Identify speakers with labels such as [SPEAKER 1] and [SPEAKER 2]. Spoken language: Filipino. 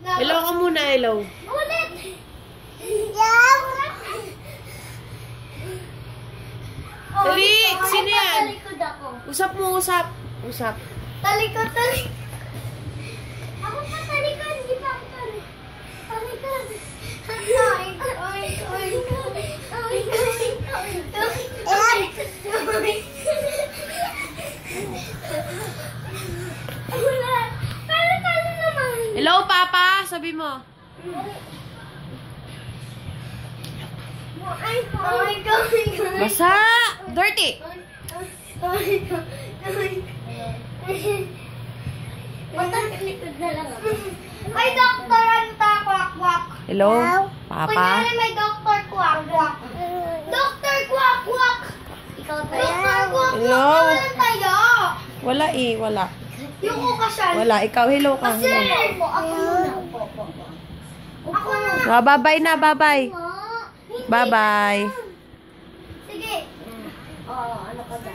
[SPEAKER 1] Hello ka muna, hello.
[SPEAKER 2] Ulit!
[SPEAKER 1] Talik! Sino yan?
[SPEAKER 2] Talikod ako.
[SPEAKER 1] Usap mo, usap. Usap.
[SPEAKER 2] Talikod. Ako pa talikod, di ba ako talikod?
[SPEAKER 1] Hello, Papa! Sabi mo. Basa! Dirty!
[SPEAKER 2] Matalikod na lang ako. May doktor ang kwak-kwak.
[SPEAKER 1] Hello, Papa?
[SPEAKER 2] Kunyari may doktor kwak-kwak. Doktor kwak-kwak. Ikaw tayo. Doktor kwak-kwak.
[SPEAKER 1] Hello?
[SPEAKER 2] Walang tayo.
[SPEAKER 1] Wala eh, wala.
[SPEAKER 2] Yung ukasyan.
[SPEAKER 1] Wala, ikaw, hello ka.
[SPEAKER 2] Kasi
[SPEAKER 1] Hello.
[SPEAKER 2] ako muna. Ako na.
[SPEAKER 1] Bye-bye na, bye-bye. Bye-bye.
[SPEAKER 2] Sige. Oo, ano ka ba?